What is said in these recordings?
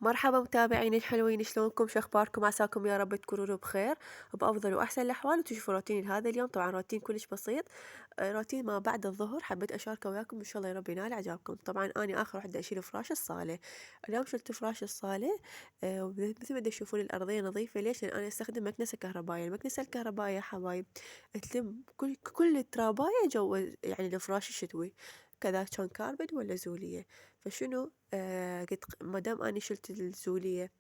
مرحبا متابعيني الحلوين، شلونكم؟ شو اخباركم؟ عساكم يا رب تكونوا بخير بافضل واحسن الاحوال. وتشوفوا روتيني لهذا اليوم، طبعا روتين كلش بسيط. روتين ما بعد الظهر حبيت اشاركه وياكم، ان شاء الله يا رب ينال اعجابكم. طبعا اني اخر وحده اشيل فراش الصاله. اليوم شلت فراش الصاله. مثل ما تشوفون الارضيه نظيفه. ليش؟ لان انا استخدم مكنسه كهربائيه. المكنسه الكهربائيه يا حبايب تلم كل الترابايه جو يعني الفراش الشتوي، كذا كان كاربد ولا زوليه. فشنو قلت ما دام اني شلت الزوليه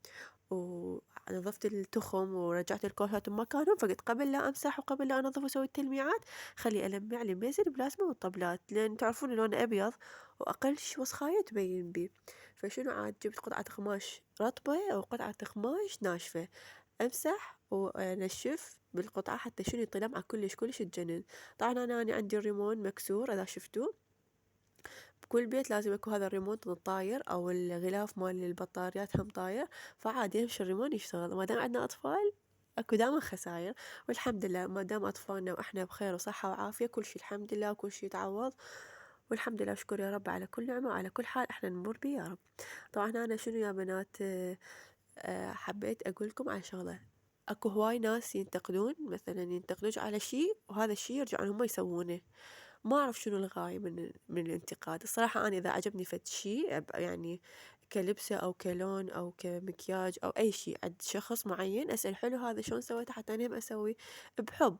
ونظفت التخم ورجعت الكوسات بمكانهم، فقلت قبل لا امسح وقبل لا انظف واسوي التلميعات خلي المع لي بيزل بلازما والطبلات، لان تعرفون لونه ابيض واقل وسخايه تبين بيه. فشنو عاد جبت قطعه قماش رطبه او قطعه قماش ناشفه، امسح وانشف بالقطعه حتى شنو يطلع لمعه كلش تجنن. طبعا انا عندي الريمون مكسور اذا شفتوه. بكل بيت لازم يكون هذا الريموت طاير او الغلاف مال البطاريات هم طاير، فعادي يمشي الريمون يشتغل. ما دام عندنا اطفال اكو دائما خساير، والحمد لله ما دام اطفالنا واحنا بخير وصحة وعافية كل شيء الحمد لله وكل شيء يتعوض. والحمد لله اشكر يا رب على كل نعمة وعلى كل حال احنا نمر بيه يا رب. طبعا انا شنو يا بنات، حبيت اقول لكم على شغلة. اكو هواي ناس ينتقدون، مثلا ينتقدوش على شيء وهذا الشيء يرجعون هم يسوونه. ما أعرف شنو الغاية من الانتقاد. الصراحة أنا إذا عجبني فد شي يعني كلبسة أو كلون أو كمكياج أو أي شي عند شخص معين، أسأل حلو هذا شلون سويته حتى أنا هم أسوي بحب.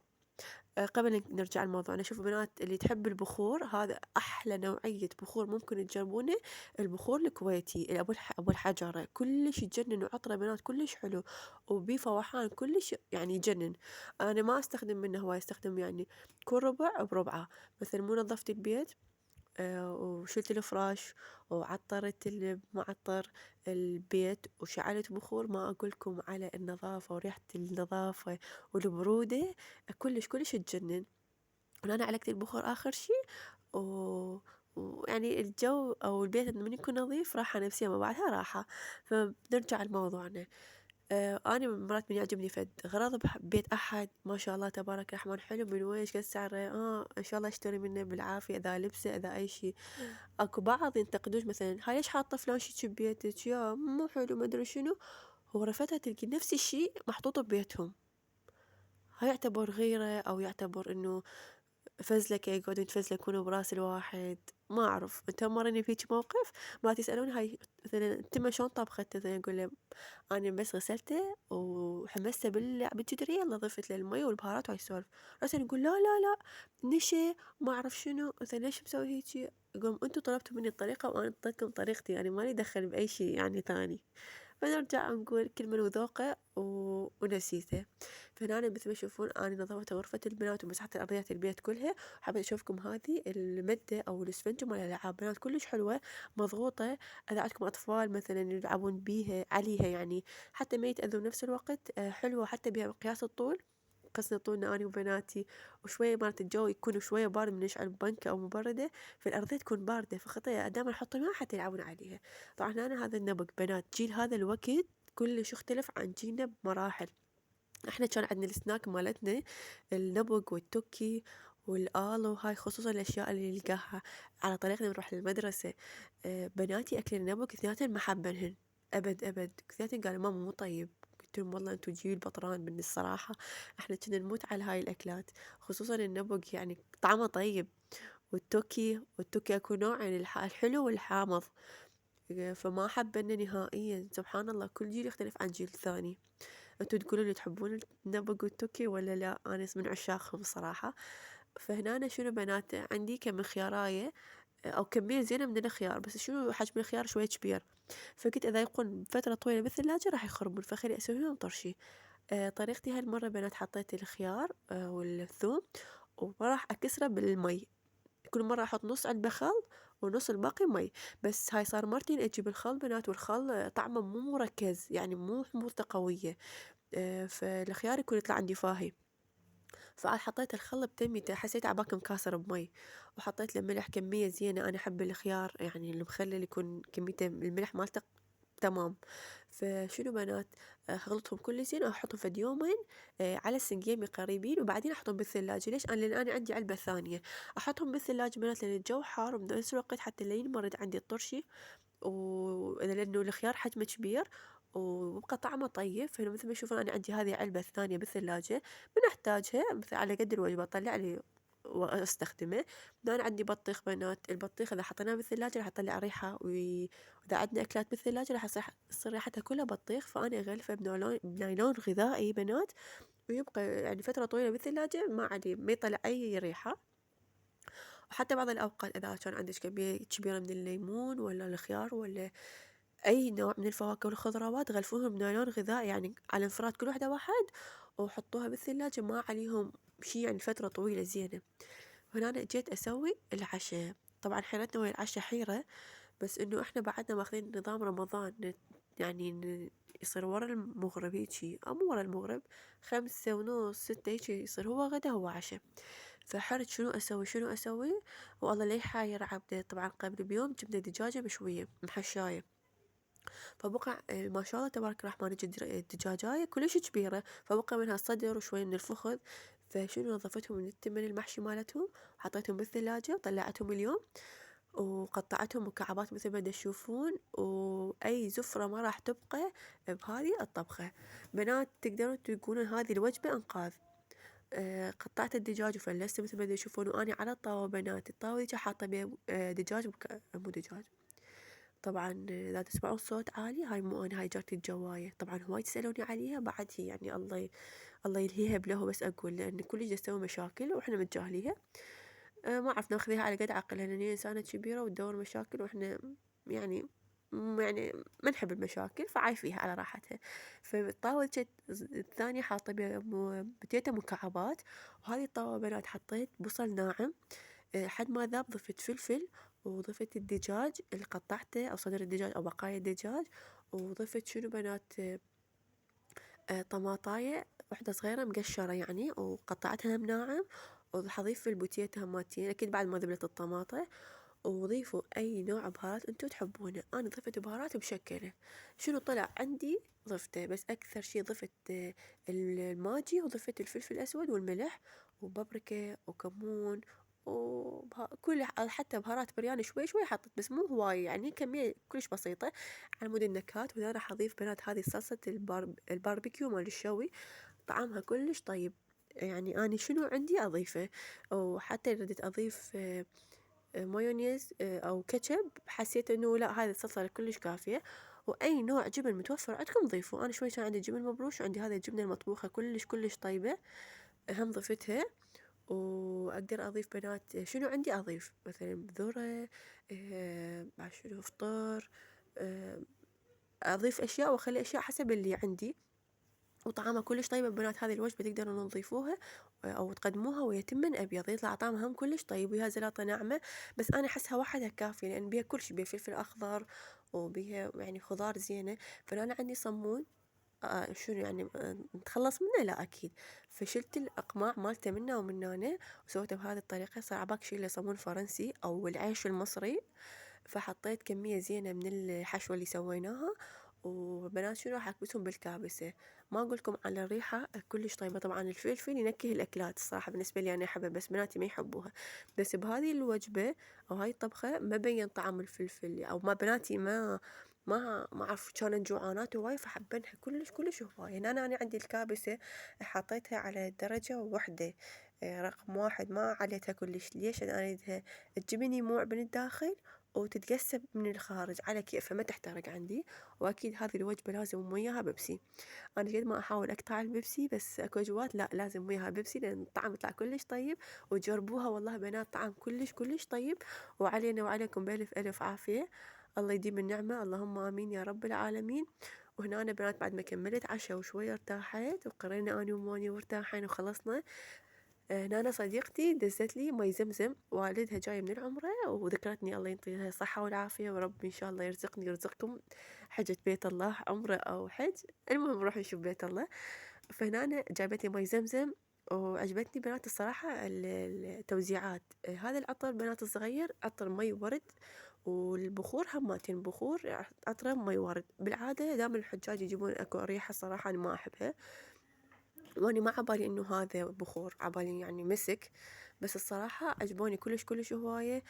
قبل نرجع لموضوعنا، شوفوا بنات اللي تحب البخور هذا أحلى نوعية بخور ممكن تجربونه. البخور الكويتي اللي أبو الحجرة كلش يجنن، وعطره بنات كلش حلو وبيه فواحان كلش يعني يجنن. أنا ما أستخدم منه هواي، أستخدم يعني كل ربع بربعه. مثلا مو نظفت البيت وشلت الفراش وعطرت المعطر البيت وشعلت بخور، ما أقولكم على النظافة وريحة النظافة والبرودة كلش تجنن. وأنا علقت البخور آخر شي و... ويعني الجو أو البيت من يكون نظيف راحة نفسية ما بعدها راحة. فبنرجع لموضوعنا. أنا مرات من يعجبني فد غراض ببيت أحد ما شاء الله تبارك الرحمن حلو، من وين إيش قد سعره؟ إن شاء الله أشتري منه بالعافية، إذا لبسه إذا أي شي. أكو بعض ينتقدوش مثلا هاي ليش حاطة فلان شي ببيتك يا مو حلو ما أدري شنو، ورفتها تلقي نفس الشي محطوط ببيتهم. هاي يعتبر غيرة أو يعتبر إنه فزلكة، يقعدون يتفزلكون براس الواحد. ما أعرف أنت مريني فيك موقف ما تسألون هاي مثلا تم شلون طبخته؟ مثلا أقول له أنا بس غسلته وحمسته بالجدرية، يلا ضفت له المي والبهارات وهاي السوالف. راسا يقول لا نشا ما أعرف شنو، مثلا ليش مسوي هيجي؟ أقول أنتوا طلبتوا مني الطريقة وأنا أعطيتكم طريقتي، يعني مالي دخل بأي شي يعني ثاني. فنرجع نقول كل من وذوقه ونسيته. فهنا مثل ما تشوفون أنا نظفت غرفة البنات ومسحت أرضيات البيت كلها. حبيت أشوفكم هذه المدة أو الإسفنجة مال الألعاب بنات كلش حلوة مضغوطة. إذا عندكم أطفال مثلا يلعبون بيها عليها يعني حتى ما يتأذون نفس الوقت، حلوة حتى بها مقياس الطول. قصنا طولنا أنا وبناتي، وشوية مالت الجو يكون شوية بارد من نشعل بنكة أو مبردة، فالأرضية تكون باردة فخطية دائما أحط الماء حتى يلعبون عليها. طبعا أنا هذا النبق بنات جيل هذا الوقت كلش يختلف عن جيلنا بمراحل. احنا كان عندنا السناك مالتنا النبق والتوكي والآلو، وهاي خصوصا الأشياء اللي نلقاها على طريقنا نروح للمدرسة. بناتي أكل النبق اثنيناتن ما حبنهن أبد اثنيناتن قالوا ماما مو طيب. قلت لهم والله انتو جيل بطران من الصراحة، احنا كنا نموت على هاي الأكلات خصوصا النبق يعني طعمه طيب. والتوكي اكو نوع يعني الحلو والحامض. فما حبنا نهائيا. سبحان الله كل جيل يختلف عن جيل ثاني. انتوا تقولوا لي تحبون النبق والتوكي ولا لا؟ انا من عشاقهم صراحة. فهنا أنا شنو بنات عندي كم خياراية او كمية زينة من الخيار، بس شنو حجم الخيار شوية كبير. فقلت اذا يكون فترة طويلة بالثلاجة راح يخربون، فخلي اسوي لهم طرشي. طريقتي هالمرة بنات حطيت الخيار والثوم وراح اكسره بالمي. كل مرة احط نص علبة خل ونص الباقي مي. بس هاي صار مرتين اجيب الخل بنات، والخل طعمه مو مركز يعني مو حموضته قوية. فالخيار يكون يطلع عندي فاهي. فحطيت الخل بتميته، حسيت عباك مكاسر بمي. وحطيت له ملح كمية زينة، أنا أحب الخيار يعني المخلل يكون كميته الملح مالته تمام. فشنو بنات، خلطهم كل زين وأحطهم فد يومين على السنجيمي قريبين، وبعدين أحطهم بالثلاجة. ليش؟ لأن أنا عندي علبة ثانية. أحطهم بالثلاجة بنات لأن الجو حار، وبنفس الوقت حتى لا ينمرد عندي الطرشي لأنه الخيار حجمه كبير ويبقى طعمه طيب. فهنا مثل ما تشوفون أنا عندي هذه علبة ثانية بالثلاجة من أحتاجها مثل على قد الوجبة أطلع لي وأستخدمه. أنا عندي بطيخ بنات، البطيخ إذا حطيناه بالثلاجة راح يطلع ريحة، وإذا عندنا أكلات بالثلاجة راح تصير ريحتها كلها بطيخ. فأنا أغلفه بنايلون غذائي بنات، ويبقى يعني فترة طويلة بالثلاجة ما عليه ما يطلع أي ريحة. وحتى بعض الأوقات إذا كان عندك كمية كبيرة من الليمون ولا الخيار ولا أي نوع من الفواكه والخضروات، غلفوهم بنايلون غذائي يعني على انفراد كل واحدة واحد، وحطوها بالثلاجة ما عليهم شي يعني فترة طويلة زينة. هنا أنا جيت أسوي العشاء. طبعا حيرتنا ويا العشاء حيرة، بس إنه إحنا بعدنا ماخذين نظام رمضان يعني يصير ورا المغرب هيجي أو مو ورا المغرب، 5:30 6 هيجي يصير هو غدا هو عشاء. فحرت شنو أسوي شنو أسوي، والله لي حاير عبدة. طبعا قبل بيوم جبنا دجاجة مشوية محشاية، فبقى ما شاء الله تبارك الرحمن الدجاجاية كلش كبيرة، فبقى منها الصدر وشوي من الفخذ. فشنو نظفتهم من التمن المحشي مالتهم، حطيتهم بالثلاجة وطلعتهم اليوم، وقطعتهم مكعبات مثل ما تشوفون، وأي زفرة ما راح تبقى بهذه الطبخة. بنات تقدرون تقولون هذه الوجبة إنقاذ. قطعت الدجاج وفلسته مثل ما تشوفون، وأني على الطاوة بنات، الطاوة دي حاطة بيها دجاج مو دجاج طبعا. إذا تسمعون صوت عالي هاي مو أنا، هاي جارتي الجواية. طبعا هواي تسألوني عليها بعد، هي يعني الله يلهيها بله، بس أقول لأن كل تسوي مشاكل وإحنا متجاهليها. ما أعرف ناخذيها على قد عقلها، لأن هي إنسانة كبيرة وتدور مشاكل، وإحنا يعني يعني ما نحب المشاكل، فعايفيها على راحتها. فالطاولة الثانية حاطة بيها بتيتا مكعبات، وهذه الطاولة بنات حطيت بصل ناعم حد ما ذاب، ضفت فلفل، وضفت الدجاج اللي قطعته أو صدر الدجاج أو بقايا الدجاج، وضفت شنو بنات طماطاية واحدة صغيرة مقشرة يعني، وقطعتها هم ناعم. وحضيف البوتيتا هماتين أكيد بعد ما ذبلت الطماطة. وضيفوا أي نوع بهارات أنتوا تحبونه. أنا ضفت بهارات مشكلة، شنو طلع عندي ضفته، بس أكثر شي ضفت الماجي، وضفت الفلفل الأسود والملح وبابريكا وكمون كل حتى بهارات برياني شوي شوي حطت، بس مو هواي يعني كمية كلش بسيطة على مود النكهات. وأنا راح أضيف بنات هذه صلصة الباربيكيو مال الشوي، طعمها كلش طيب. يعني أنا شنو عندي أضيفه. وحتى ردت أضيف مايونيز أو كاتشب، حسيت إنه لا هذه الصلصة كلش كافية. وأي نوع جبن متوفر عندكم ضيفوا. أنا شوي كان عندي جبن مبروش، وعندي هذه الجبنة المطبوخة كلش كلش طيبة، هم ضفتها. وأقدر أضيف بنات شنو عندي أضيف مثلا ذرة بعد شنو فطور، آه، أضيف أشياء وأخلي أشياء حسب اللي عندي. وطعمها كلش طيبة بنات. هذه الوجبة تقدرون تضيفوها أو تقدموها ويا تمن أبيض، يطلع طعمها هم كلش طيب، وياها زلاطة ناعمة. بس أنا أحسها وحدها كافية، لأن بيها كل شي، بيها فلفل أخضر وبيها يعني خضار زينة. فأنا عندي صمون شنو يعني نتخلص منه؟ لا أكيد. فشلت الأقماع مالته منه ومن هنا، وسويته بهذه الطريقة. صار عباك شي له صمون فرنسي أو العيش المصري. فحطيت كمية زينة من الحشوة اللي سويناها، وبنات شنو راح أكبسهم بالكابسة. ما أقولكم على الريحة كلش طيبة. طبعا الفلفل ينكه الأكلات الصراحة، بالنسبة لي أنا أحبها، بس بناتي ما يحبوها. بس بهذه الوجبة أو هاي الطبخة ما بين طعم الفلفل، أو ما بناتي ما أعرف كانن جوعانات هواي، فحبنها كلش كلش هواي. يعني أنا عندي الكابسة حطيتها على درجة واحدة رقم 1، ما عليتها كلش. ليش؟ أنا أريدها الجبن يموع من الداخل وتتقسم من الخارج على كيفها، ما تحترق عندي. وأكيد هذه الوجبة لازم وياها بيبسي. أنا جد ما أحاول أقطع البيبسي، بس أكو وجبات لا لازم وياها بيبسي، لأن الطعم يطلع كلش طيب. وجربوها والله بنات، طعم كلش كلش طيب. وعلينا وعليكم بألف ألف عافية. الله يديم النعمة، اللهم آمين يا رب العالمين. وهنا أنا بنات بعد ما كملت عشاء وشوية ارتاحت، وقرينا أنا وماني وارتاحين وخلصنا. نانا صديقتي دزت لي مي زمزم، والدها جاي من العمرة، وذكرتني الله يعطيها الصحة والعافية، ورب إن شاء الله يرزقني ويرزقكم حجة بيت الله، عمرة أو حج. المهم نروح نشوف بيت الله. فهنا جابت لي مي زمزم، وعجبتني بنات الصراحة التوزيعات. هذا العطر بنات الصغير عطر مي ورد، والبخور هماتين بخور عطره مي ورد. بالعادة دام الحجاج يجيبون اكو ريحة صراحة أنا ما أحبها، وأنا ما عبالي إنه هذا بخور، عبالي يعني مسك. بس الصراحة عجبوني كلش هواية.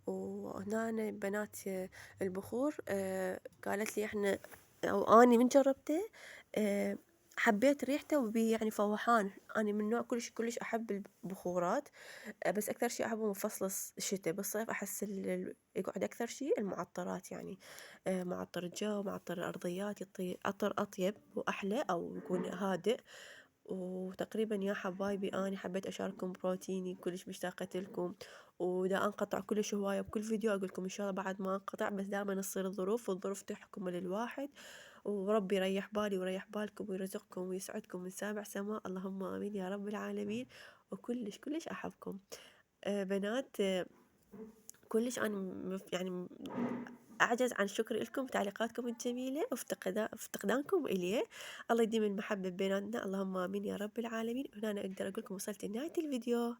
وهنا بنات البخور قالت لي إحنا أو أني من جربته آه، حبيت ريحته وبي يعني فوحان. أنا من نوع كلش أحب البخورات. بس أكثر شي أحبه من فصل الشتاء. بالصيف أحس يقعد أكثر شي المعطرات يعني. معطر الجو، معطر الأرضيات، يعطي عطر أطيب وأحلى أو يكون هادئ. وتقريبا يا حبايبي أنا حبيت أشارككم بروتيني، كلش مشتاقة لكم. ودا أنقطع كلش هواية بكل فيديو أقول لكم إن شاء الله بعد ما أنقطع، بس دائما تصير الظروف والظروف تحكم للواحد. وربي يريح بالي ويريح بالكم ويرزقكم ويسعدكم من سابع سماء، اللهم آمين يا رب العالمين. وكلش أحبكم بنات. كلش أنا يعني أعجز عن الشكر لكم تعليقاتكم الجميلة وافتقدانكم إلي. الله يديم المحبة بيناتنا، اللهم آمين يا رب العالمين. هنا أنا أقدر أقول لكم وصلت لنهاية الفيديو.